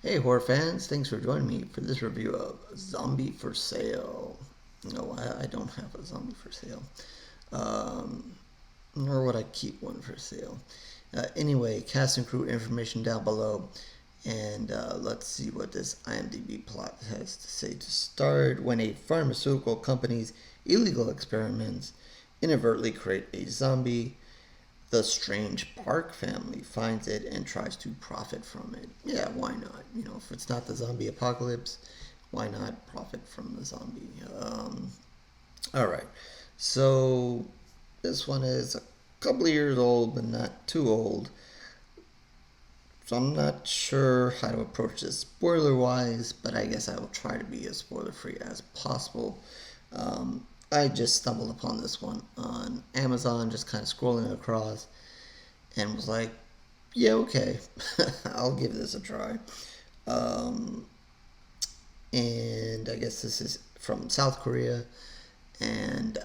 Hey horror fans, thanks for joining me for this review of Zombie for Sale. No, I don't have a zombie for sale. Um, Nor would I keep one for sale. Anyway, cast and crew information down below. And let's see what this IMDb plot has to say to start. When a pharmaceutical company's illegal experiments inadvertently create a zombie, the strange Park family finds it and tries to profit from it. Yeah, why not? If it's not the zombie apocalypse, why not profit from the zombie? All right. So this one is a couple of years old, but not too old. So I'm not sure how to approach this spoiler wise, but I guess I will try to be as spoiler free as possible. I just stumbled upon this one on Amazon, just kind of scrolling across, and was like, yeah, okay, I'll give this a try. Um, and I guess this is from South Korea, and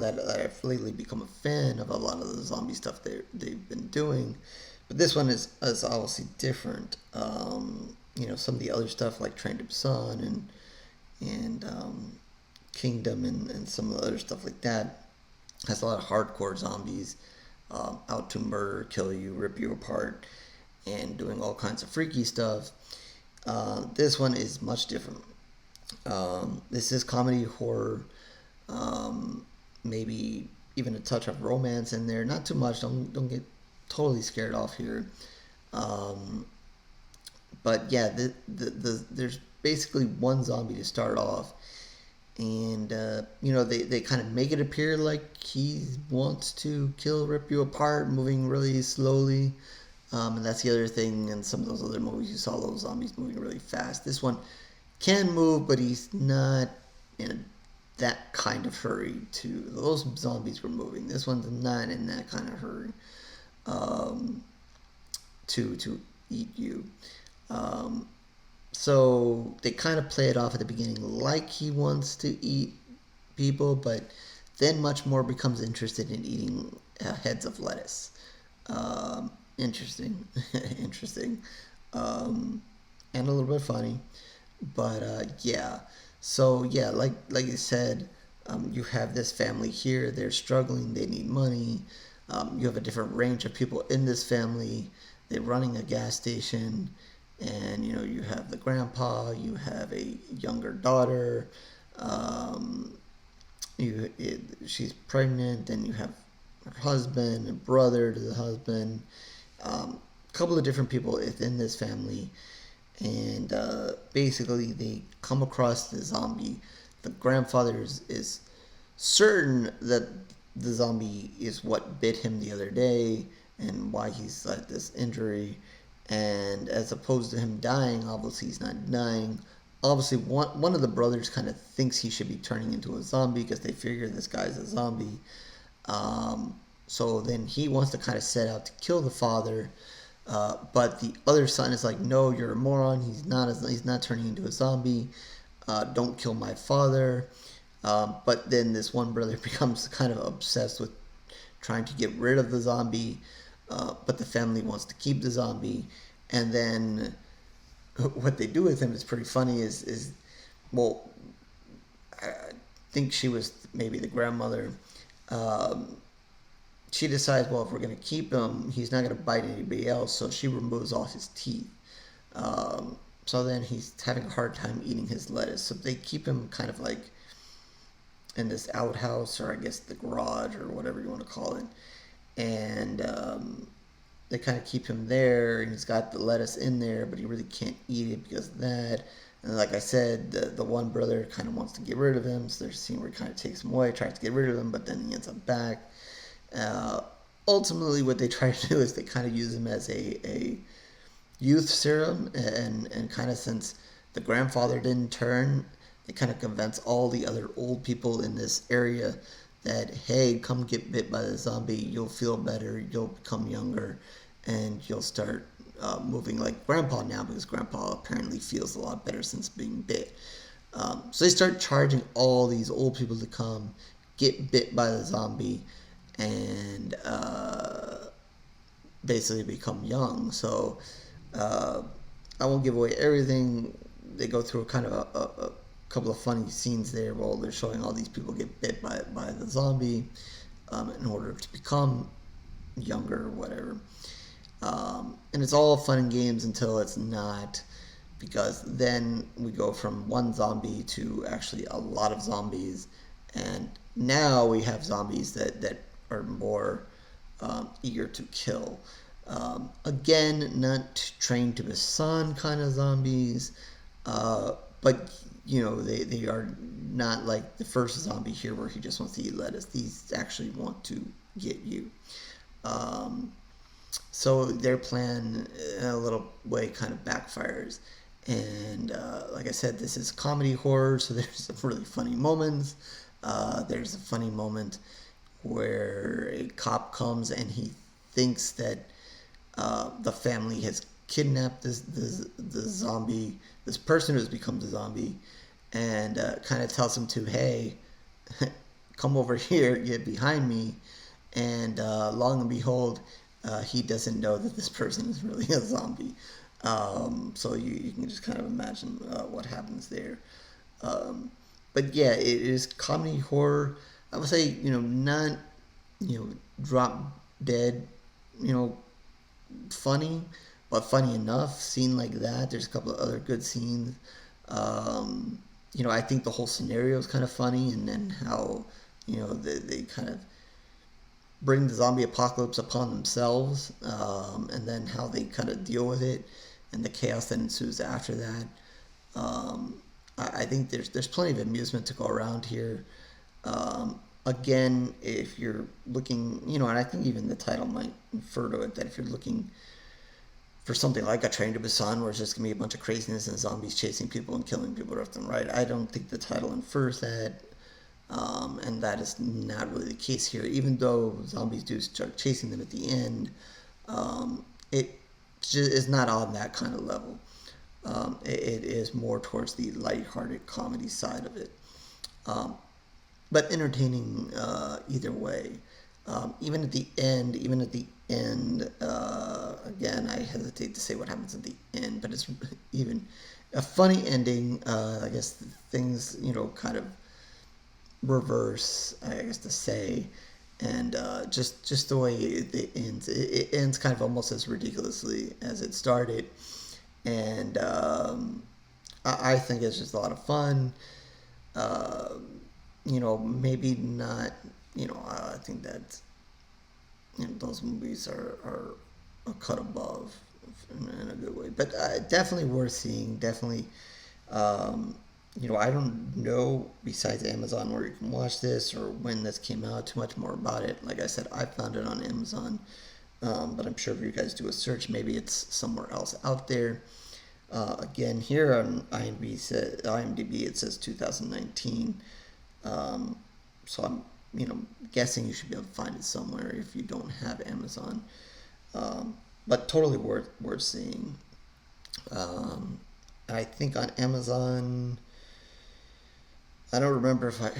that I've lately become a fan of a lot of the zombie stuff they've been doing, but this one is obviously different. Some of the other stuff like Train to Busan and Kingdom and some of the other stuff like that has a lot of hardcore zombies out to murder, kill you, rip you apart, and doing all kinds of freaky stuff. This one is much different. This is comedy horror, maybe even a touch of romance in there. Not too much. Don't get totally scared off here. Um, but yeah, there's basically one zombie to start off, and they kind of make it appear like he wants to kill, rip you apart, moving really slowly. And that's the other thing. In some of those other movies, you saw those zombies moving really fast. This one can move, but he's not in that kind of hurry. To those zombies were moving. This one's not in that kind of hurry um, to eat you. Um, so they kind of play it off at the beginning like he wants to eat people, but then much more becomes interested in eating heads of lettuce. Interesting, interesting, and a little bit funny, but yeah. So yeah, like I said, you have this family here. They're struggling. They need money. You have a different range of people in this family. They're running a gas station, and you have the grandpa. You have a younger daughter. Um, she's pregnant, and you have her husband and brother to the husband. A couple of different people within this family, and basically they come across the zombie. The grandfather is certain that the zombie is what bit him the other day and why he's like this injury. And as opposed to him dying, obviously he's not dying. Obviously, one of the brothers kind of thinks he should be turning into a zombie because they figure this guy's a zombie. So then he wants to kind of set out to kill the father, but the other son is like, "No, you're a moron. He's not turning into a zombie. Don't kill my father." But then this one brother becomes kind of obsessed with trying to get rid of the zombie, but the family wants to keep the zombie. And then what they do with him is pretty funny. Is well, I think she was maybe the grandmother. Um, she decides, well, if we're going to keep him, he's not going to bite anybody else, so she removes all his teeth. So then he's having a hard time eating his lettuce. So they keep him kind of like in this outhouse, or I guess the garage, or whatever you want to call it. And they kind of keep him there, and he's got the lettuce in there, but he really can't eat it because of that. And like I said, the one brother kind of wants to get rid of him, so there's a scene where he kind of takes him away, tries to get rid of him, but then he ends up back. Uh, Ultimately, what they try to do is they kind of use him as a youth serum, and kind of, since the grandfather didn't turn, it kind of convince all the other old people in this area that, hey, come get bit by the zombie, you'll feel better, you'll become younger, and you'll start moving like grandpa now, because grandpa apparently feels a lot better since being bit. So they start charging all these old people to come get bit by the zombie, and basically become young. So I won't give away everything. They go through kind of a couple of funny scenes there while they're showing all these people get bit by the zombie in order to become younger or whatever. And it's all fun and games until it's not, because then we go from one zombie to actually a lot of zombies, and now we have zombies that are more eager to kill. Again, not trained to be son kind of zombies, but they are not like the first zombie here where he just wants to eat lettuce. These actually want to get you. So their plan, in a little way, kind of backfires. And like I said, this is comedy horror, so there's some really funny moments. There's a funny moment where a cop comes and he thinks that the family has kidnapped the zombie, this person who's become the zombie, and kind of tells him to, hey, come over here, get behind me. And long and behold, he doesn't know that this person is really a zombie. So you can just kind of imagine what happens there. But yeah, it is comedy horror. I would say, not, drop dead, funny, but funny enough. Scene like that. There's a couple of other good scenes. I think the whole scenario is kind of funny, and then how, they kind of bring the zombie apocalypse upon themselves, and then how they kind of deal with it, and the chaos that ensues after that. I think there's plenty of amusement to go around here. Again, if you're looking, and I think even the title might infer to it, that if you're looking for something like A Train to Busan, where it's just going to be a bunch of craziness and zombies chasing people and killing people left and right, I don't think the title infers that. And that is not really the case here. Even though zombies do start chasing them at the end, it just is not on that kind of level. It is more towards the lighthearted comedy side of it. But entertaining either way. Even at the end, again, I hesitate to say what happens at the end, but it's even a funny ending. I guess things, kind of reverse, I guess to say, and just the way it ends. It ends kind of almost as ridiculously as it started, and I think it's just a lot of fun. Maybe not. I think that those movies are a cut above in a good way, but definitely worth seeing. Definitely. I don't know, besides Amazon, where you can watch this or when this came out, too much more about it. Like I said, I found it on Amazon, but I'm sure if you guys do a search, maybe it's somewhere else out there. Again, here on IMDb, it says 2019. So I'm, guessing you should be able to find it somewhere if you don't have Amazon. But totally worth seeing. I think on Amazon, I don't remember if I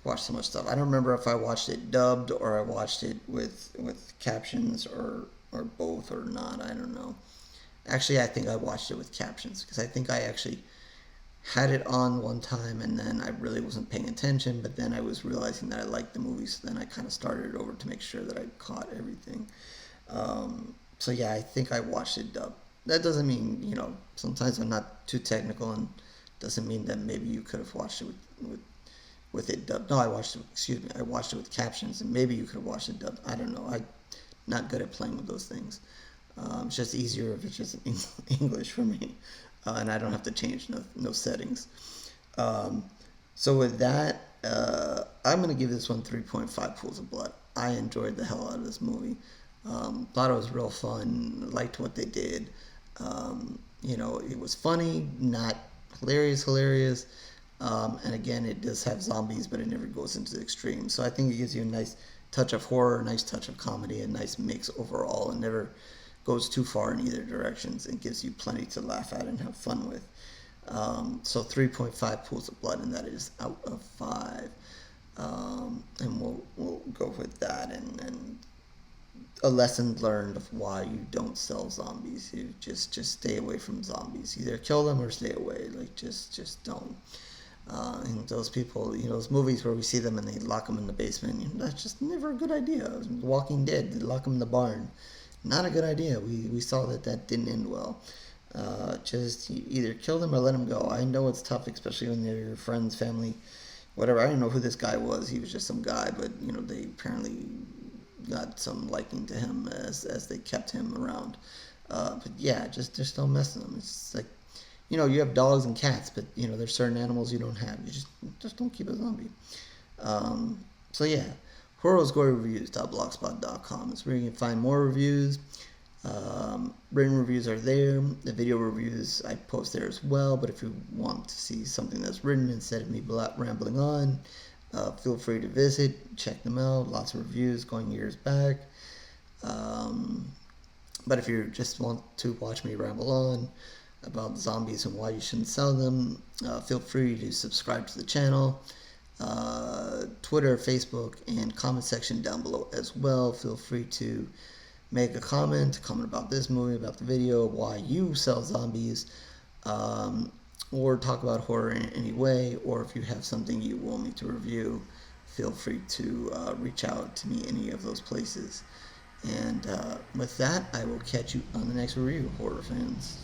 watched so much stuff. I don't remember if I watched it dubbed or I watched it with captions or both or not. I don't know. Actually, I think I watched it with captions because I think I actually had it on one time and then I really wasn't paying attention, but then I was realizing that I liked the movie, so then I kind of started it over to make sure that I caught everything. So yeah, I think I watched it dubbed. That doesn't mean, sometimes I'm not too technical, and doesn't mean that maybe you could have watched it with it dubbed. No, I watched it with captions, and maybe you could have watched it dubbed. I don't know. I'm not good at playing with those things. It's just easier if it's just English for me, and I don't have to change no settings. So with that, I'm going to give this one 3.5 pools of blood. I enjoyed the hell out of this movie. Thought it was real fun. Liked what they did. It was funny, not hilarious. And again, it does have zombies, but it never goes into the extreme. So I think it gives you a nice touch of horror, a nice touch of comedy, a nice mix overall, and never goes too far in either directions. It gives you plenty to laugh at and have fun with. So 3.5 pools of blood, and that is out of 5. And we'll go with that and a lesson learned of why you don't sell zombies. You just stay away from zombies. Either kill them or stay away. Like just don't. And those people, those movies where we see them and they lock them in the basement, that's just never a good idea. Walking Dead, they lock them in the barn. Not a good idea. We saw that didn't end well. Just either kill them or let them go. I know it's tough, especially when they're your friends, family, whatever. I didn't know who this guy was. He was just some guy, but they apparently got some liking to him as they kept him around. But yeah, just don't mess with them. It's like, you have dogs and cats, but there's certain animals you don't have. You just don't keep a zombie. So yeah, horrorgory.blogspot.com is where you can find more reviews. Written reviews are there. The video reviews I post there as well. But if you want to see something that's written instead of me rambling on, feel free to visit, check them out. Lots of reviews going years back. But if you just want to watch me ramble on about zombies and why you shouldn't sell them, feel free to subscribe to the channel. Twitter, Facebook, and comment section down below as well. Feel free to make a comment about this movie, about the video, why you sell zombies, or talk about horror in any way, or if you have something you want me to review, feel free to reach out to me any of those places. And with that, I will catch you on the next review, horror fans.